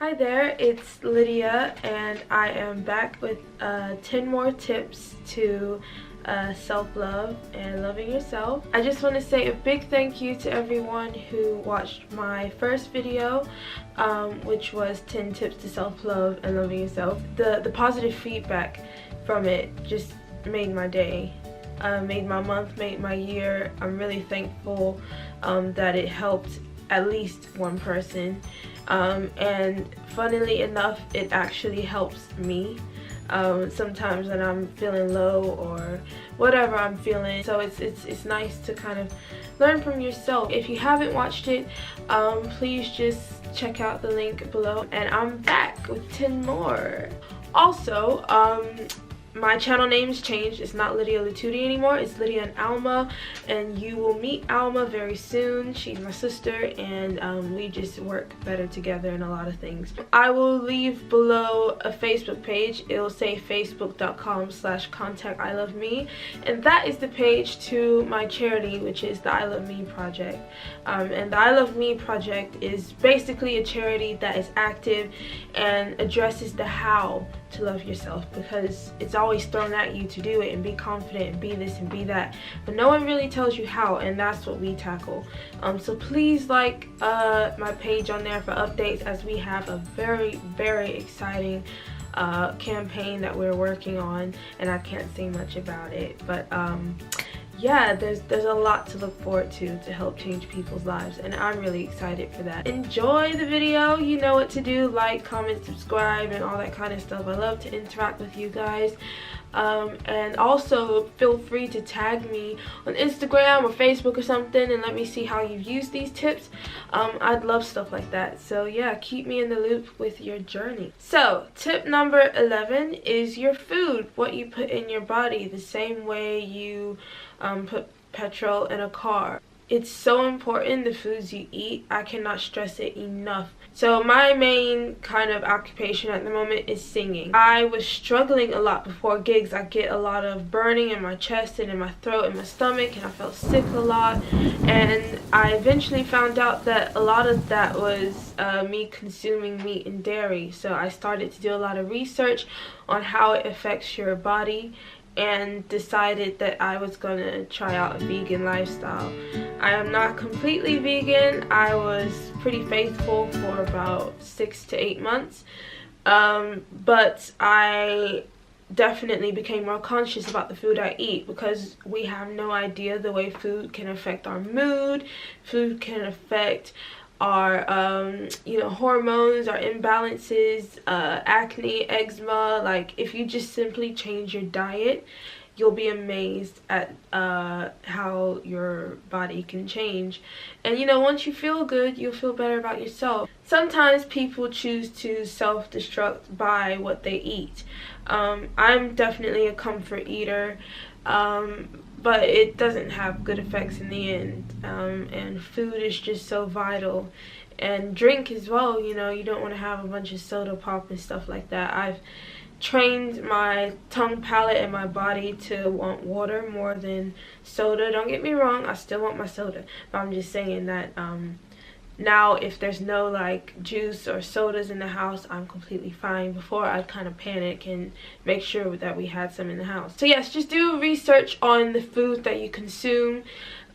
Hi there, it's Lydia and I am back with 10 more tips to self-love and loving yourself. I just want to say a big thank you to everyone who watched my first video, which was 10 tips to self-love and loving yourself. The positive feedback from it just made my day, made my month, made my year. I'm really thankful that it helped at least one person. And funnily enough, it actually helps me sometimes when I'm feeling low or whatever I'm feeling. So it's nice to kind of learn from yourself. If you haven't watched it, please just check out the link below, and I'm back with 10 more. Also, my channel name's changed. It's not Lydia Latuti anymore. It's Lydia and Alma, and you will meet Alma very soon. She's my sister, and we just work better together in a lot of things. I will leave below a Facebook page. It'll say facebook.com/contact I Love Me, and that is the page to my charity, which is the I Love Me project. And the I Love Me project is basically a charity that is active and addresses the how to love yourself, because it's always thrown at you to do it and be confident and be this and be that, but no one really tells you how, and that's what we tackle. So please like my page on there for updates, as we have a very exciting campaign that we're working on, and I can't say much about it, but yeah, there's a lot to look forward to help change people's lives, and I'm really excited for that. Enjoy the video. You know what to do: like, comment, subscribe, and all that kind of stuff. I love to interact with you guys. And also feel free to tag me on Instagram or Facebook or something and let me see how you've used these tips. I'd love stuff like that. So yeah, keep me in the loop with your journey. So tip number 11 is your food, what you put in your body, the same way you put petrol in a car. It's so important, the foods you eat. I cannot stress it enough. So my main kind of occupation at the moment is singing. I was struggling a lot before gigs. I get a lot of burning in my chest and in my throat and my stomach, and I felt sick a lot. And I eventually found out that a lot of that was me consuming meat and dairy. So I started to do a lot of research on how it affects your body, and decided that I was gonna try out a vegan lifestyle. I am not completely vegan. I was pretty faithful for about 6 to 8 months, but I definitely became more conscious about the food I eat, because we have no idea the way food can affect our mood. Food can affect our hormones, our imbalances, acne, eczema. Like, if you just simply change your diet, you'll be amazed at how your body can change. And once you feel good, you'll feel better about yourself. Sometimes people choose to self-destruct by what they eat. I'm definitely a comfort eater, but it doesn't have good effects in the end. And food is just so vital, and drink as well. You don't want to have a bunch of soda pop and stuff like that. I've trained my tongue palate and my body to want water more than soda. Don't get me wrong, I still want my soda, but I'm just saying that now if there's no like juice or sodas in the house, I'm completely fine. Before, I'd kind of panic and make sure that we had some in the house. So yes, just do research on the food that you consume,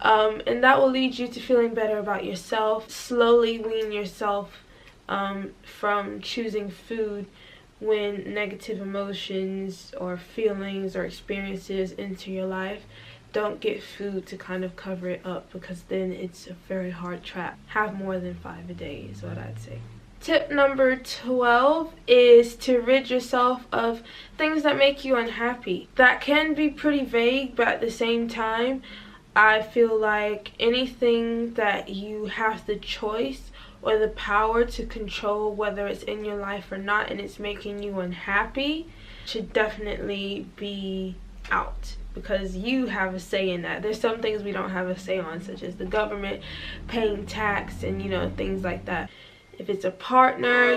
and that will lead you to feeling better about yourself. Slowly wean yourself from choosing food when negative emotions or feelings or experiences enter your life. Don't get food to kind of cover it up, because then it's a very hard trap. Have more than 5 a day is what I'd say. Tip number 12 is to rid yourself of things that make you unhappy. That can be pretty vague, but at the same time, I feel like anything that you have the choice or the power to control, whether it's in your life or not, and it's making you unhappy, should definitely be out, because you have a say in that. There's some things we don't have a say on, such as the government, paying tax, and things like that. If it's a partner,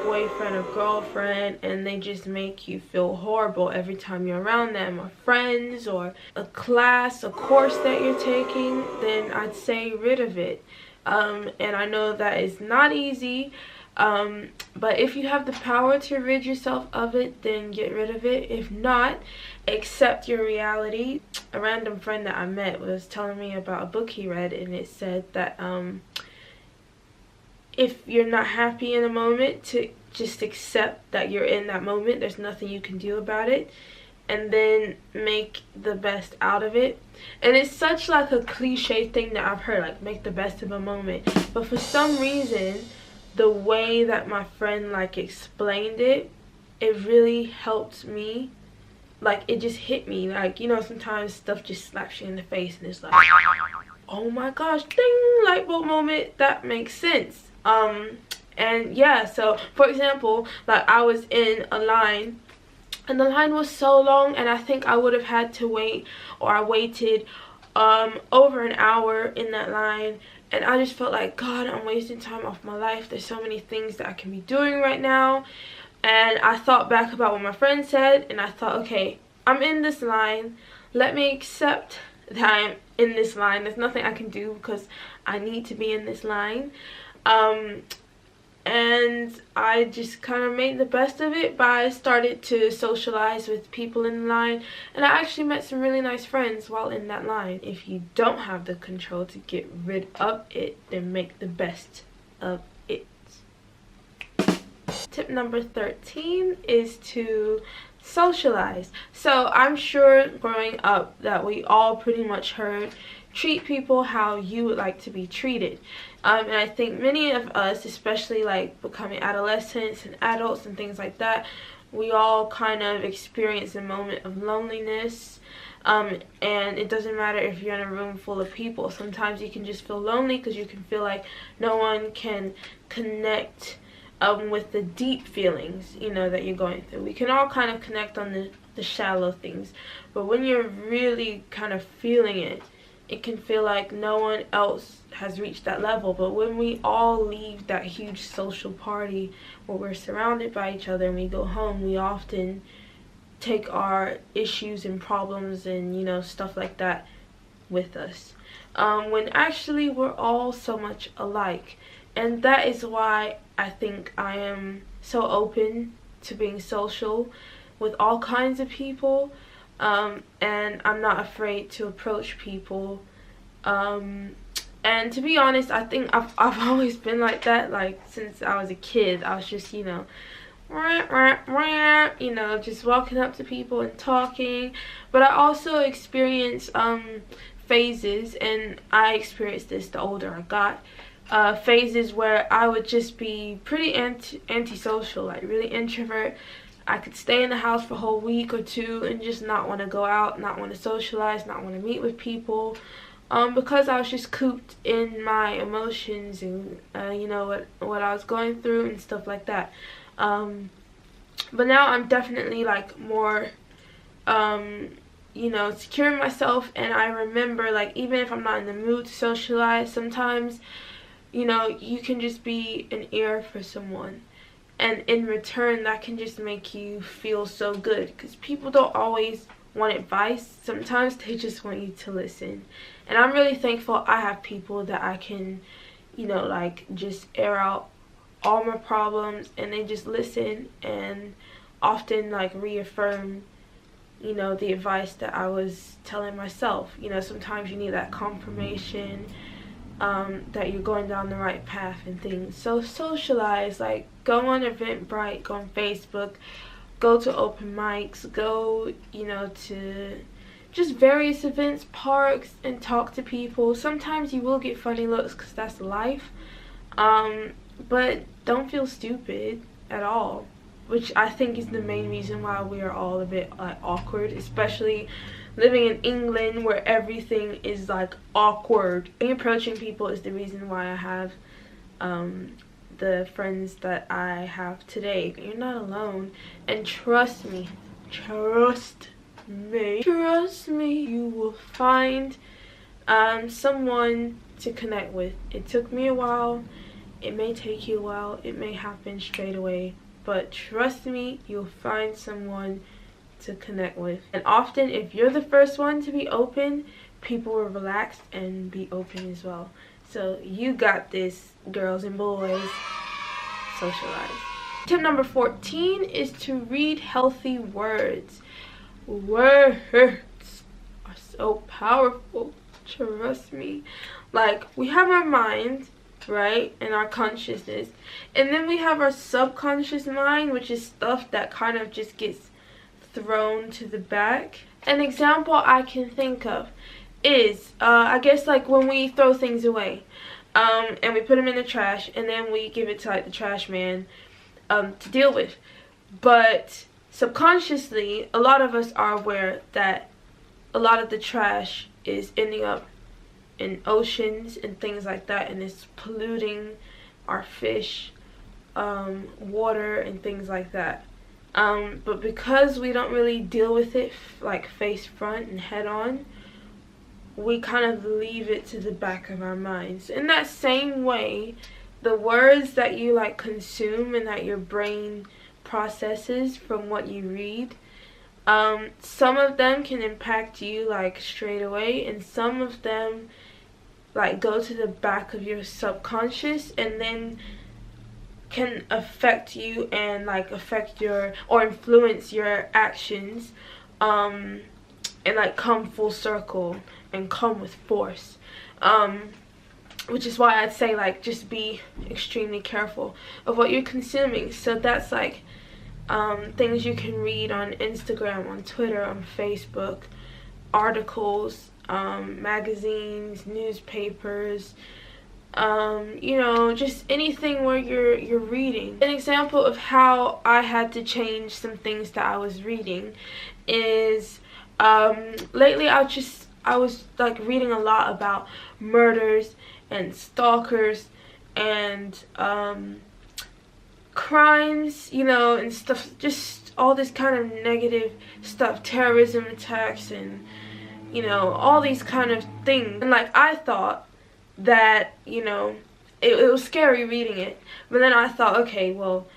boyfriend or girlfriend, and they just make you feel horrible every time you're around them, or friends, or a class, a course that you're taking, then I'd say rid of it. And I know that is not easy. But if you have the power to rid yourself of it, then get rid of it. If not, accept your reality. A random friend that I met was telling me about a book he read, and it said that if you're not happy in a moment, to just accept that you're in that moment. There's nothing you can do about it, and then make the best out of it. And it's such like a cliche thing that I've heard, like make the best of a moment, but for some reason the way that my friend like explained it, it really helped me. Like it just hit me, like, you know, sometimes stuff just slaps you in the face and it's like, oh my gosh, ding, light bulb moment, that makes sense. And yeah, so for example, like I was in a line and the line was so long, and I think I would have had to wait, or I waited over an hour in that line, and I just felt like, God, I'm wasting time off my life. There's so many things that I can be doing right now. And I thought back about what my friend said, and I thought, okay, I'm in this line. Let me accept that I'm in this line. There's nothing I can do because I need to be in this line. And I just kind of made the best of it by started to socialize with people in the line, and I actually met some really nice friends while in that line. If you don't have the control to get rid of it, then make the best of it. Tip number 13 is to socialize. So I'm sure growing up that we all pretty much heard, treat people how you would like to be treated. And I think many of us, especially like becoming adolescents and adults and things like that, we all kind of experience a moment of loneliness. And it doesn't matter if you're in a room full of people. Sometimes you can just feel lonely because you can feel like no one can connect with the deep feelings, you know, that you're going through. We can all kind of connect on the shallow things, but when you're really kind of feeling it, it can feel like no one else has reached that level. But when we all leave that huge social party where we're surrounded by each other and we go home, we often take our issues and problems and, you know, stuff like that with us, when actually we're all so much alike. And that is why I think I am so open to being social with all kinds of people. And I'm not afraid to approach people. And to be honest, I think I've always been like that. Like since I was a kid, I was just, you know, just walking up to people and talking. But I also experienced phases, and I experienced this the older I got. Phases where I would just be pretty antisocial, like really introvert. I could stay in the house for a whole week or two and just not want to go out, not want to socialize, not want to meet with people, because I was just cooped in my emotions and you know what I was going through and stuff like that. But now I'm definitely like more you know, secure in myself, and I remember, like, even if I'm not in the mood to socialize, sometimes, you know, you can just be an ear for someone, and in return that can just make you feel so good, because people don't always want advice. Sometimes they just want you to listen. And I'm really thankful I have people that I can, you know, like just air out all my problems, and they just listen and often like reaffirm, you know, the advice that I was telling myself. You know, sometimes you need that confirmation that you're going down the right path and things. So socialize, like go on Eventbrite, go on Facebook, go to open mics, go, you know, to just various events, parks, and talk to people. Sometimes you will get funny looks because that's life, but don't feel stupid at all, which I think is the main reason why we are all a bit like awkward, especially living in England where everything is like awkward. Approaching people is the reason why I have the friends that I have today. You're not alone, and trust me, you will find someone to connect with. It took me a while, it may take you a while, it may happen straight away, but trust me, you'll find someone to connect with. And often if you're the first one to be open, people will relax and be open as well. So you got this, girls and boys. socialize. Tip number 14 is to read healthy words. Words are so powerful, trust me. Like, we have our mind, right, and our consciousness, and then we have our subconscious mind, which is stuff that kind of just gets thrown to the back. An example I can think of is I guess like when we throw things away, and we put them in the trash, and then we give it to like the trash man to deal with. But subconsciously, a lot of us are aware that a lot of the trash is ending up in oceans and things like that, and it's polluting our fish, water, and things like that. But because we don't really deal with it like face front and head on, we kind of leave it to the back of our minds. In that same way, the words that you like consume and that your brain processes from what you read, some of them can impact you like straight away, and some of them like go to the back of your subconscious and then can affect you and like affect your or influence your actions, and like come full circle and come with force, which is why I'd say like just be extremely careful of what you're consuming. So that's like things you can read on Instagram, on Twitter, on Facebook, articles, magazines, newspapers, you know, just anything where you're reading. An example of how I had to change some things that I was reading is lately I was like reading a lot about murders and stalkers and crimes, you know, and stuff, just all this kind of negative stuff, terrorism attacks, and you know, all these kind of things. And like I thought that, you know, it was scary reading it, but then I thought, okay, well,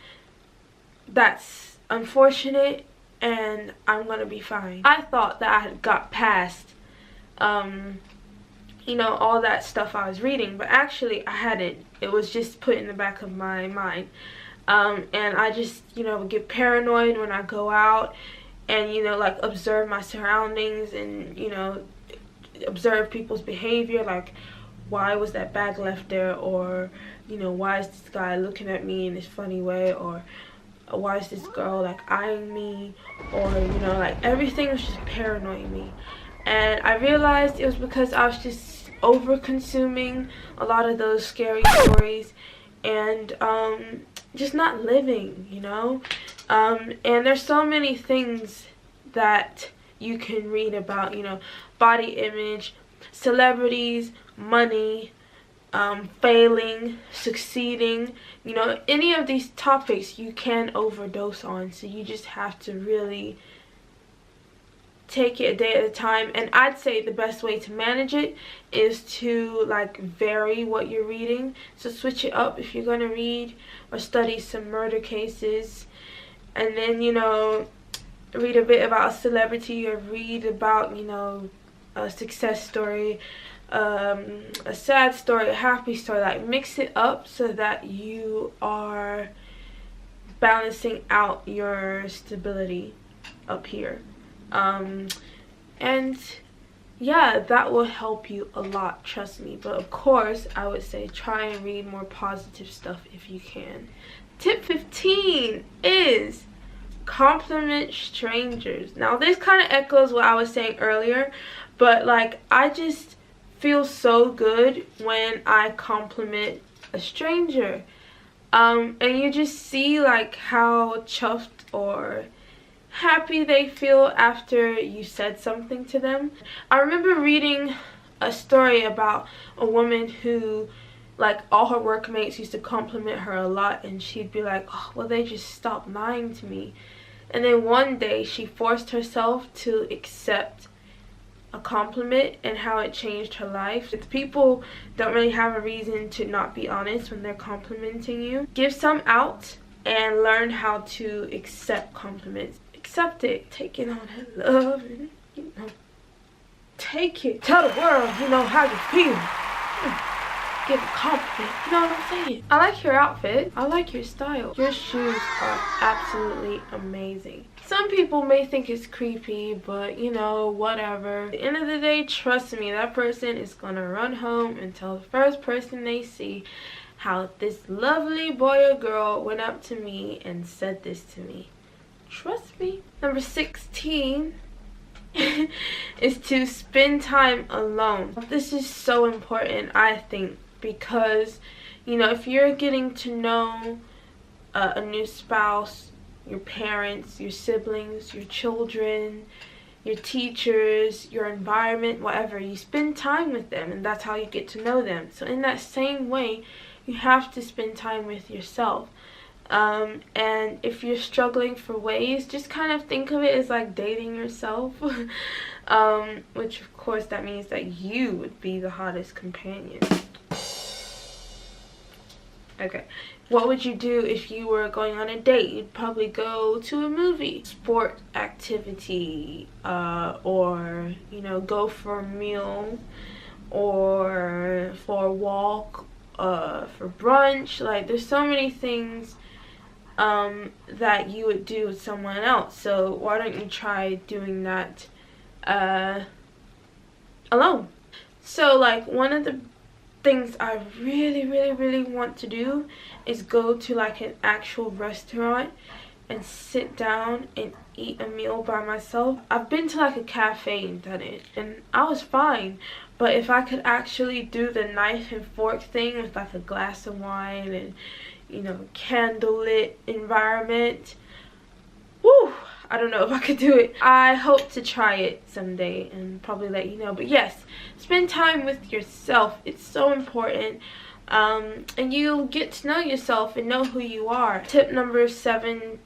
that's unfortunate and I'm gonna be fine. I thought that I had got past you know, all that stuff I was reading, but actually I hadn't. It was just put in the back of my mind, and I just, you know, would get paranoid when I go out and, you know, like observe my surroundings and, you know, observe people's behavior, like why was that bag left there, or, you know, why is this guy looking at me in this funny way, or why is this girl like eyeing me, or, you know, like everything was just paranoid me. And I realized it was because I was just over consuming a lot of those scary stories and just not living, you know. And there's so many things that you can read about, you know, body image, celebrities, money, failing, succeeding, you know, any of these topics you can overdose on. So you just have to really take it a day at a time. And I'd say the best way to manage it is to like vary what you're reading. So switch it up if you're going to read or study some murder cases, and then, you know, read a bit about a celebrity, or read about, you know, a success story, a sad story, a happy story. Like mix it up so that you are balancing out your stability up here. And yeah, that will help you a lot, trust me. But of course, I would say try and read more positive stuff if you can. Tip 15 is compliment strangers. Now this kind of echoes what I was saying earlier, but like I just feel so good when I compliment a stranger, and you just see like how chuffed or happy they feel after you said something to them. I remember reading a story about a woman who, like, all her workmates used to compliment her a lot, and she'd be like, oh, well, they just stopped lying to me. And then one day she forced herself to accept a compliment, and how it changed her life. If people don't really have a reason to not be honest when they're complimenting you, give some out and learn how to accept compliments. Accept it, take it on in love, and, you know, take it. Tell the world, you know, how you feel. give a compliment. You know what I'm saying? I like your outfit. I like your style. Your shoes are absolutely amazing. Some people may think it's creepy, but you know, whatever. At the end of the day, trust me, that person is gonna run home and tell the first person they see how this lovely boy or girl went up to me and said this to me. Trust me. Number 16 is to spend time alone. This is so important, I think, because, you know, if you're getting to know a new spouse, your parents, your siblings, your children, your teachers, your environment, whatever, you spend time with them, and that's how you get to know them. So in that same way, you have to spend time with yourself. And if you're struggling for ways, just kind of think of it as like dating yourself. Which of course that means that you would be the hottest companion. Okay, what would you do if you were going on a date? You'd probably go to a movie, sport activity, or, you know, go for a meal, or for a walk, for brunch. Like, there's so many things that you would do with someone else. So why don't you try doing that alone? So, like, one of the things I really want to do is go to like an actual restaurant and sit down and eat a meal by myself. I've been to like a cafe and done it, and I was fine. But if I could actually do the knife and fork thing with like a glass of wine and, you know, candlelit environment, woo, I don't know if I could do it. I hope to try it someday and probably let you know. But yes, spend time with yourself. It's so important. And you'll get to know yourself and know who you are. Tip number 17.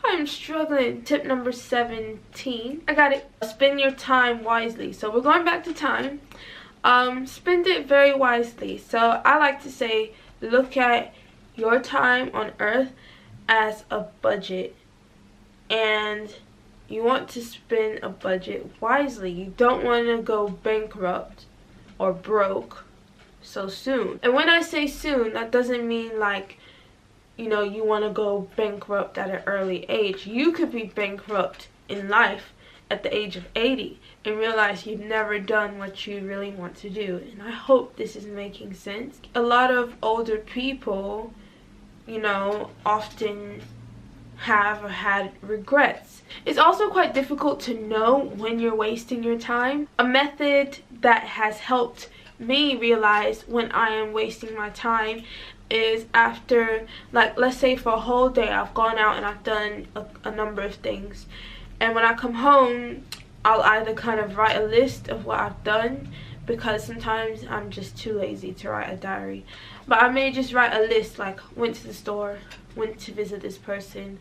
I'm struggling. Tip number 17. I got it. Spend your time wisely. So we're going back to time. Spend it very wisely. So I like to say, look at your time on earth as a budget, and you want to spend a budget wisely. You don't want to go bankrupt or broke so soon. And when I say soon, that doesn't mean like, you know, you want to go bankrupt at an early age. You could be bankrupt in life at the age of 80 and realize you've never done what you really want to do. And I hope this is making sense. A lot of older people, you know, often have or had regrets. It's also quite difficult to know when you're wasting your time. A method that has helped me realize when I am wasting my time is after, like, let's say for a whole day I've gone out and I've done a number of things, and when I come home I'll either kind of write a list of what I've done, because sometimes I'm just too lazy to write a diary. But I may just write a list, like went to the store, went to visit this person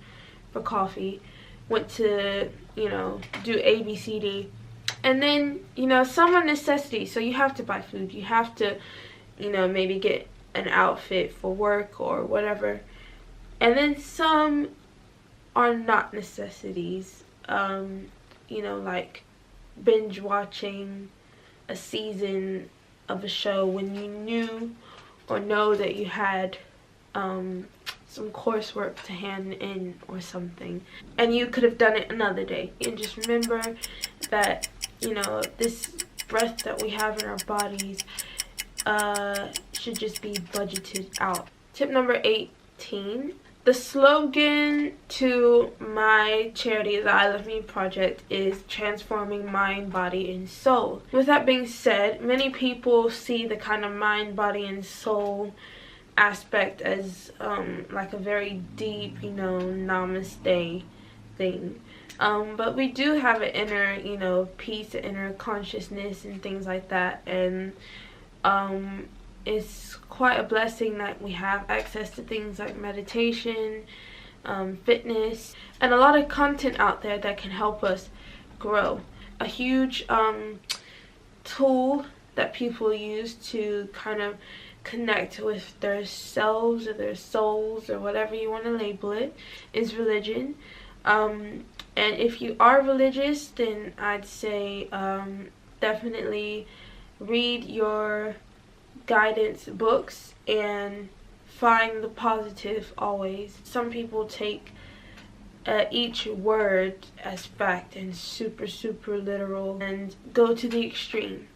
for coffee, went to, you know, do A, B, C, D. And then, you know, some are necessities. So you have to buy food. You have to, you know, maybe get an outfit for work or whatever. And then some are not necessities. You know, like binge watching a season of a show when you knew or know that you had some coursework to hand in or something, and you could have done it another day. And just remember that, you know, this breath that we have in our bodies should just be budgeted out. Tip number 18. The slogan to my charity, the I Love Me project, is transforming mind, body, and soul. With that being said, many people see the kind of mind, body, and soul aspect as like a very deep, you know, namaste thing. But we do have an inner, you know, peace, an inner consciousness and things like that. And it's quite a blessing that we have access to things like meditation, fitness, and a lot of content out there that can help us grow. A huge tool that people use to kind of connect with their selves or their souls or whatever you want to label it is religion. And if you are religious, then I'd say definitely read your guidance books and find the positive always. Some people take each word as fact and super literal and go to the extreme,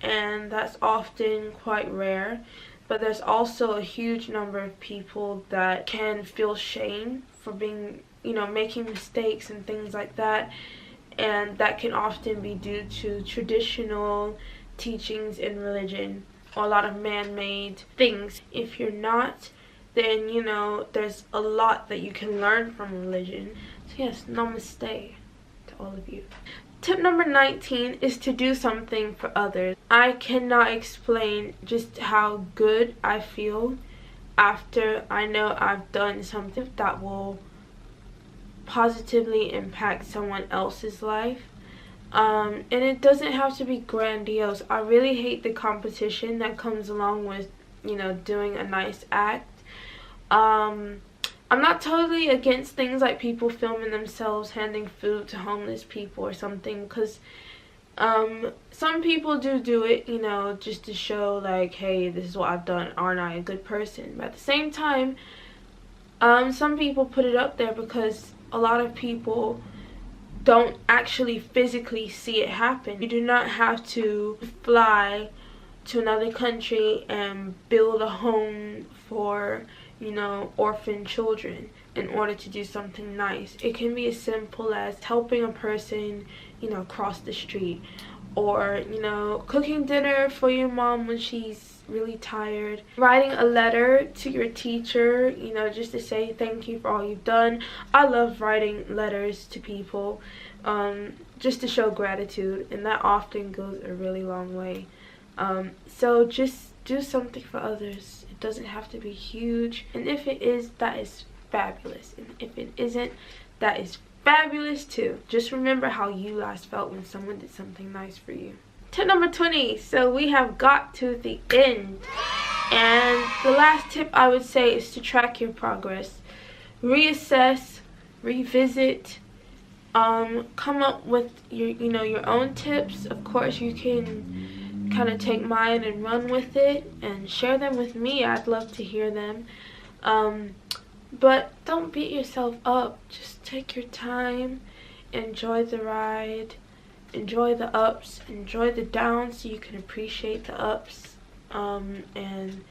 and that's often quite rare. But there's also a huge number of people that can feel shame for being, making mistakes and things like that, and that can often be due to traditional teachings in religion or a lot of man-made things. If you're not, then there's a lot that you can learn from religion. So yes, namaste to all of you. Tip number 19 is to do something for others. I cannot explain just how good I feel after I know I've done something that will positively impact someone else's life. And it doesn't have to be grandiose. I really hate the competition that comes along with, doing a nice act. I'm not totally against things like people filming themselves handing food to homeless people or something, because some people do it, just to show like, hey, this is what I've done, aren't I a good person? But at the same time, some people put it up there because a lot of people don't actually physically see it happen. You do not have to fly to another country and build a home for orphan children in order to do something nice. It can be as simple as helping a person cross the street, or cooking dinner for your mom when she's really tired, writing a letter to your teacher, just to say thank you for all you've done. I love writing letters to people, just to show gratitude, and that often goes a really long way. So just do something for others. It doesn't have to be huge, and if it is, that is fabulous, and if it isn't, that is fabulous too. Just remember how you last felt when someone did something nice for you. Tip number 20. So we have got to the end, and the last tip I would say is to track your progress, reassess, revisit, come up with your own tips. Of course, you can kind of take mine and run with it and share them with me. I'd love to hear them. But don't beat yourself up. Just take your time, enjoy the ride, enjoy the ups, enjoy the downs so you can appreciate the ups, and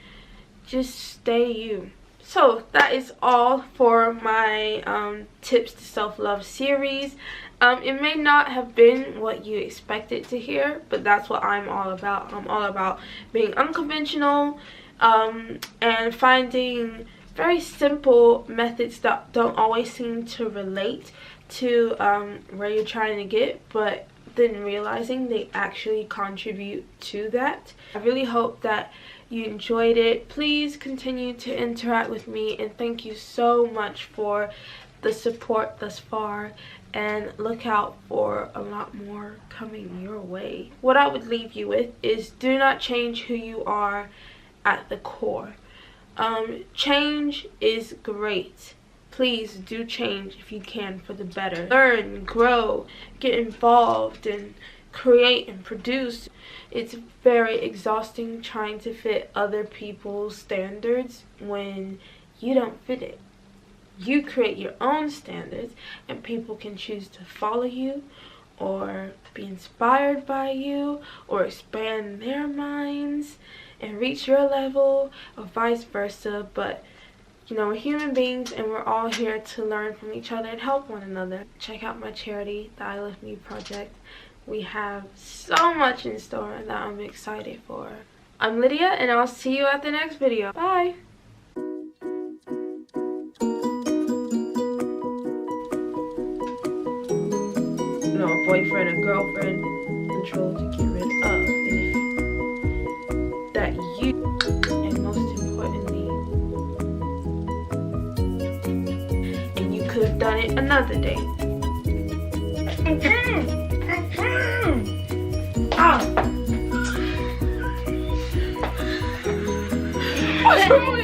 just stay you. So that is all for my tips to self-love series. It may not have been what you expected to hear, but that's what I'm all about. I'm all about being unconventional, and finding very simple methods that don't always seem to relate to where you're trying to get, but then realizing they actually contribute to that. I really hope that you enjoyed it. Please continue to interact with me, and thank you so much for the support thus far, and look out for a lot more coming your way. What I would leave you with is, do not change who you are at the core. Change is great. Please do change if you can for the better. Learn, grow, get involved, and create and produce. It's very exhausting trying to fit other people's standards when you don't fit it. You create your own standards, and people can choose to follow you or be inspired by you or expand their minds and reach your level, or vice versa. But we're human beings, and we're all here to learn from each other and help one another. Check out my charity, the I Love Me Project. We have so much in store that I'm excited for. I'm Lydia, and I'll see you at the next video. Bye! A boyfriend or girlfriend control to get rid of, and that you, and most importantly, and you could have done it another day. What's wrong with